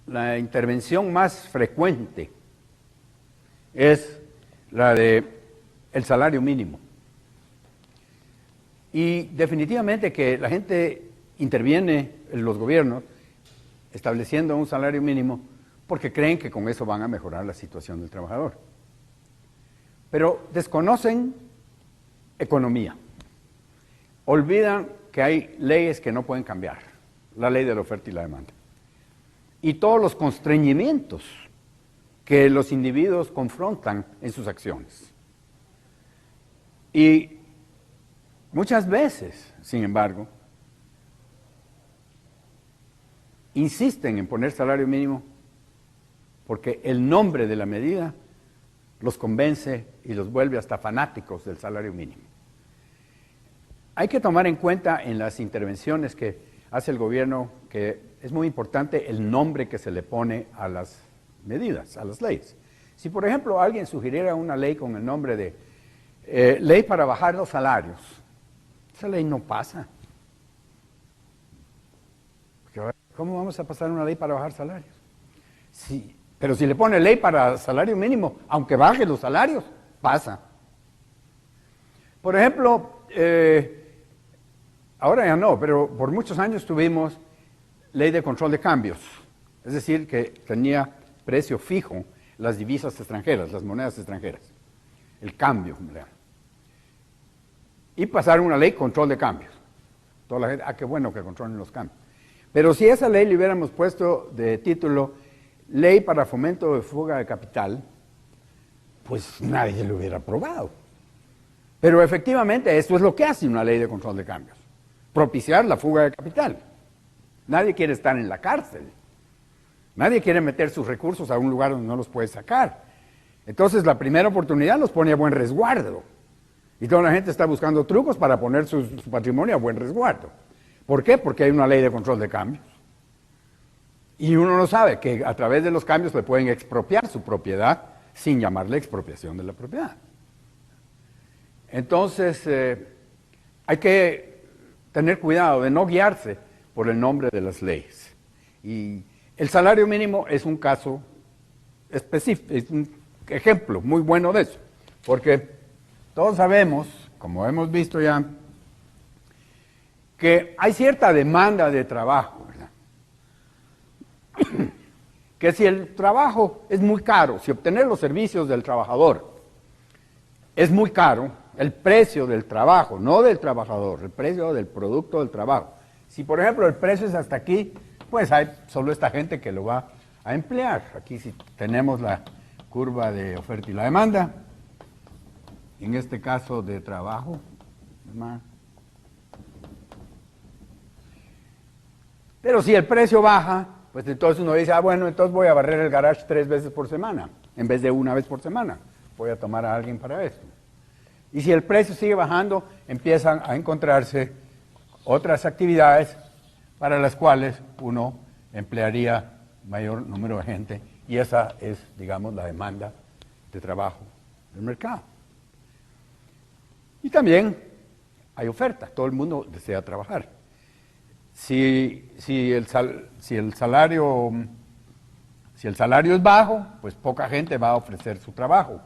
la intervención más frecuente es la de el salario mínimo. Y definitivamente que la gente interviene en los gobiernos estableciendo un salario mínimo porque creen que con eso van a mejorar la situación del trabajador. Pero desconocen economía. Olvidan que hay leyes que no pueden cambiar. La ley de la oferta y la demanda. Y todos los constreñimientos que los individuos confrontan en sus acciones. Y muchas veces, sin embargo, insisten en poner salario mínimo porque el nombre de la medida los convence y los vuelve hasta fanáticos del salario mínimo. Hay que tomar en cuenta en las intervenciones que hace el gobierno que es muy importante el nombre que se le pone a las medidas, a las leyes. Si, por ejemplo, alguien sugiriera una ley con el nombre de ley para bajar los salarios, esa ley no pasa. ¿Cómo vamos a pasar una ley para bajar salarios? Sí, pero si le pone ley para salario mínimo, aunque baje los salarios, pasa. Por ejemplo, ahora ya no, pero por muchos años tuvimos ley de control de cambios, es decir, que tenía precio fijo las divisas extranjeras, las monedas extranjeras, el cambio. Y pasaron una ley control de cambios. Toda la gente, qué bueno que controlen los cambios. Pero si esa ley le hubiéramos puesto de título Ley para Fomento de Fuga de Capital, pues nadie lo hubiera aprobado. Pero efectivamente esto es lo que hace una ley de control de cambios, propiciar la fuga de capital. Nadie quiere estar en la cárcel, nadie quiere meter sus recursos a un lugar donde no los puede sacar. Entonces la primera oportunidad los pone a buen resguardo. Y toda la gente está buscando trucos para poner su patrimonio a buen resguardo. ¿Por qué? Porque hay una ley de control de cambios. Y uno no sabe que a través de los cambios le pueden expropiar su propiedad sin llamarle expropiación de la propiedad. Entonces, hay que tener cuidado de no guiarse por el nombre de las leyes. Y el salario mínimo es un caso específico, es un ejemplo muy bueno de eso. Porque todos sabemos, como hemos visto ya, que hay cierta demanda de trabajo, ¿verdad? Que si el trabajo es muy caro, si obtener los servicios del trabajador es muy caro, el precio del trabajo, no del trabajador, el precio del producto del trabajo. Si, por ejemplo, el precio es hasta aquí, pues hay solo esta gente que lo va a emplear. Aquí si tenemos la curva de oferta y la demanda, en este caso de trabajo, ¿verdad? Pero si el precio baja, pues entonces uno dice, bueno, entonces voy a barrer el garage 3 veces por semana, en vez de una vez por semana. Voy a tomar a alguien para esto. Y si el precio sigue bajando, empiezan a encontrarse otras actividades para las cuales uno emplearía mayor número de gente. Y esa es, digamos, la demanda de trabajo del mercado. Y también hay oferta, todo el mundo desea trabajar. Si el salario es bajo, pues poca gente va a ofrecer su trabajo.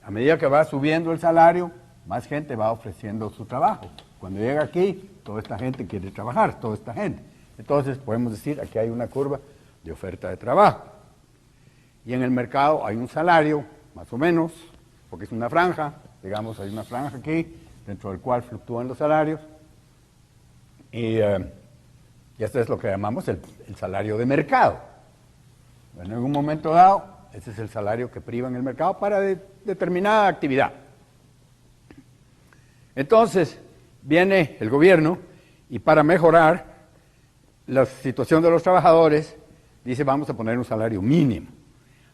A medida que va subiendo el salario, más gente va ofreciendo su trabajo. Cuando llega aquí, toda esta gente quiere trabajar, toda esta gente. Entonces podemos decir, aquí hay una curva de oferta de trabajo. Y en el mercado hay un salario, más o menos, porque es una franja, digamos, hay una franja aquí, dentro del cual fluctúan los salarios. Y esto es lo que llamamos el salario de mercado. Bueno, en un momento dado, ese es el salario que priva en el mercado para determinada actividad. Entonces, viene el gobierno y para mejorar la situación de los trabajadores, dice vamos a poner un salario mínimo,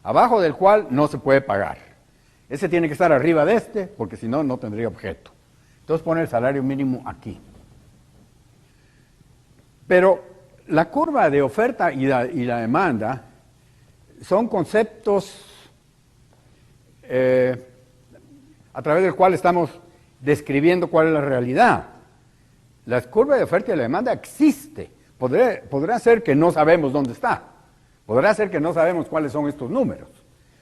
abajo del cual no se puede pagar. Ese tiene que estar arriba de este, porque si no, no tendría objeto. Entonces pone el salario mínimo aquí. Pero la curva de oferta y la demanda son conceptos a través del cual estamos describiendo cuál es la realidad. La curva de oferta y la demanda existe. Podrá ser que no sabemos dónde está, Podrá ser que no sabemos cuáles son estos números,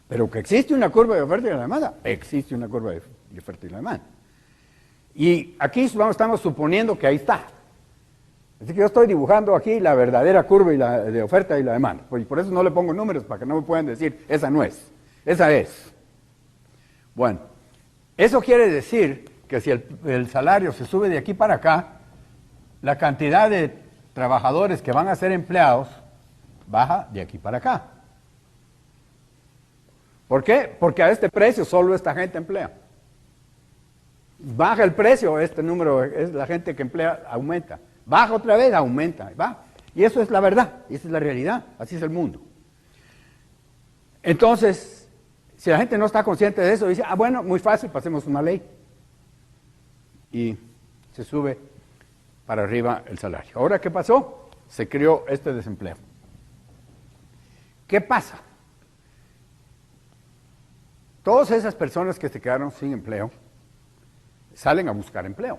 pero que existe una curva de oferta y la demanda, existe una curva de oferta y la demanda. Y aquí estamos suponiendo que ahí está. Así que yo estoy dibujando aquí la verdadera curva de oferta y la demanda. Y por eso no le pongo números, para que no me puedan decir, esa no es, esa es. Bueno, eso quiere decir que si el salario se sube de aquí para acá, la cantidad de trabajadores que van a ser empleados baja de aquí para acá. ¿Por qué? Porque a este precio solo esta gente emplea. Baja el precio, este número, es la gente que emplea, aumenta. Baja otra vez, aumenta. Va. Y eso es la verdad, y esa es la realidad, así es el mundo. Entonces, si la gente no está consciente de eso, dice, bueno, muy fácil, pasemos una ley. Y se sube para arriba el salario. Ahora, ¿qué pasó? Se creó este desempleo. ¿Qué pasa? Todas esas personas que se quedaron sin empleo salen a buscar empleo.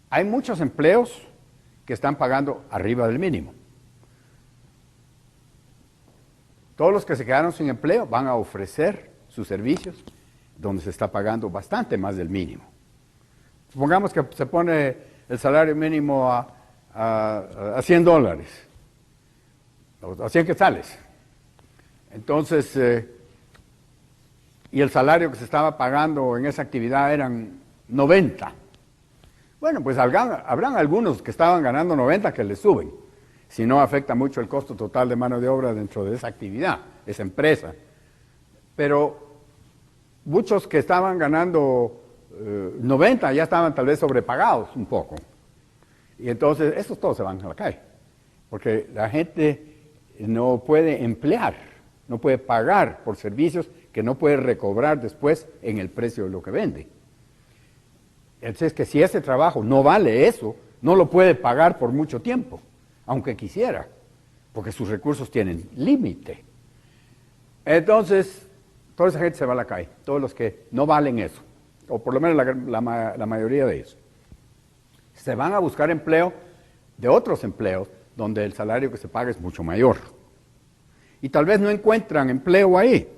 Hay muchos empleos que están pagando arriba del mínimo. Todos los que se quedaron sin empleo van a ofrecer sus servicios donde se está pagando bastante más del mínimo. Supongamos que se pone el salario mínimo a $100, a 100 quetzales. Entonces, y el salario que se estaba pagando en esa actividad eran 90. Bueno, pues habrán algunos que estaban ganando 90 que les suben, si no afecta mucho el costo total de mano de obra dentro de esa actividad, esa empresa. Pero muchos que estaban ganando 90 ya estaban tal vez sobrepagados un poco. Y entonces esos todos se van a la calle, porque la gente no puede emplear, no puede pagar por servicios que no puede recobrar después en el precio de lo que vende. Entonces, que si ese trabajo no vale eso, no lo puede pagar por mucho tiempo, aunque quisiera, porque sus recursos tienen límite. Entonces, toda esa gente se va a la calle, todos los que no valen eso, o por lo menos la mayoría de ellos. Se van a buscar empleo de otros empleos donde el salario que se paga es mucho mayor. Y tal vez no encuentran empleo ahí,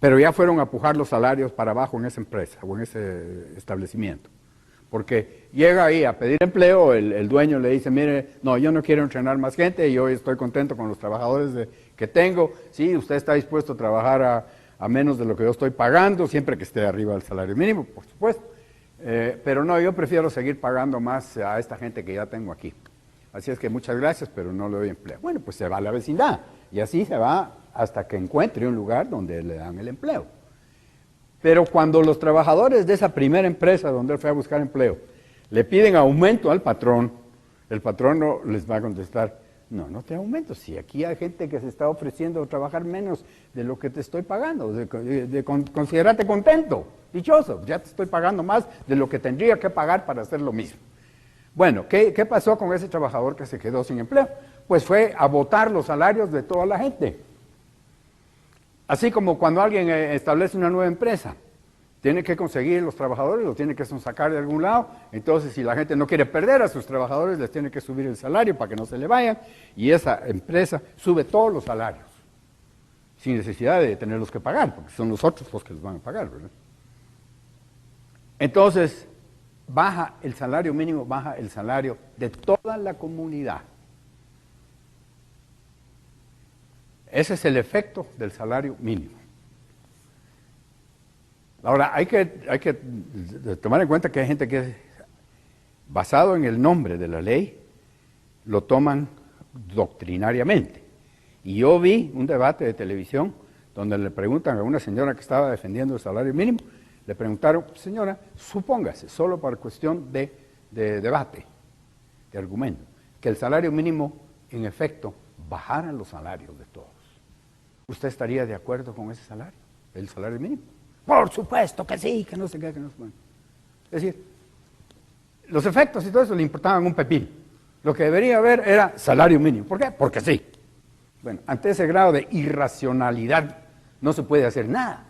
pero ya fueron a pujar los salarios para abajo en esa empresa o en ese establecimiento. Porque llega ahí a pedir empleo, el dueño le dice, mire, no, yo no quiero entrenar más gente, yo estoy contento con los trabajadores que tengo. Sí, usted está dispuesto a trabajar a menos de lo que yo estoy pagando, siempre que esté arriba del salario mínimo, por supuesto. Pero no, yo prefiero seguir pagando más a esta gente que ya tengo aquí. Así es que muchas gracias, pero no le doy empleo. Bueno, pues se va a la vecindad y así se va hasta que encuentre un lugar donde le dan el empleo. Pero cuando los trabajadores de esa primera empresa donde él fue a buscar empleo le piden aumento al patrón, el patrón no les va a contestar, no te aumento, si aquí hay gente que se está ofreciendo trabajar menos de lo que te estoy pagando, considérate contento, dichoso, ya te estoy pagando más de lo que tendría que pagar para hacer lo mismo. Bueno, ¿qué pasó con ese trabajador que se quedó sin empleo? Pues fue a botar los salarios de toda la gente. Así como cuando alguien establece una nueva empresa, tiene que conseguir los trabajadores, los tiene que sacar de algún lado, entonces si la gente no quiere perder a sus trabajadores, les tiene que subir el salario para que no se le vayan, y esa empresa sube todos los salarios, sin necesidad de tenerlos que pagar, porque son los otros los que les van a pagar, ¿verdad? Entonces, baja el salario mínimo, baja el salario de toda la comunidad. Ese es el efecto del salario mínimo. Ahora, hay que tomar en cuenta que hay gente que, basado en el nombre de la ley, lo toman doctrinariamente. Y yo vi un debate de televisión donde le preguntan a una señora que estaba defendiendo el salario mínimo, le preguntaron, señora, supóngase, solo por cuestión de debate, de argumento, que el salario mínimo, en efecto, bajara los salarios de todos. ¿Usted estaría de acuerdo con ese salario, el salario mínimo? Por supuesto que sí, que no sé qué, que no sé cuánto. Es decir, los efectos y todo eso le importaban un pepino. Lo que debería haber era salario mínimo. ¿Por qué? Porque sí. Bueno, ante ese grado de irracionalidad no se puede hacer nada.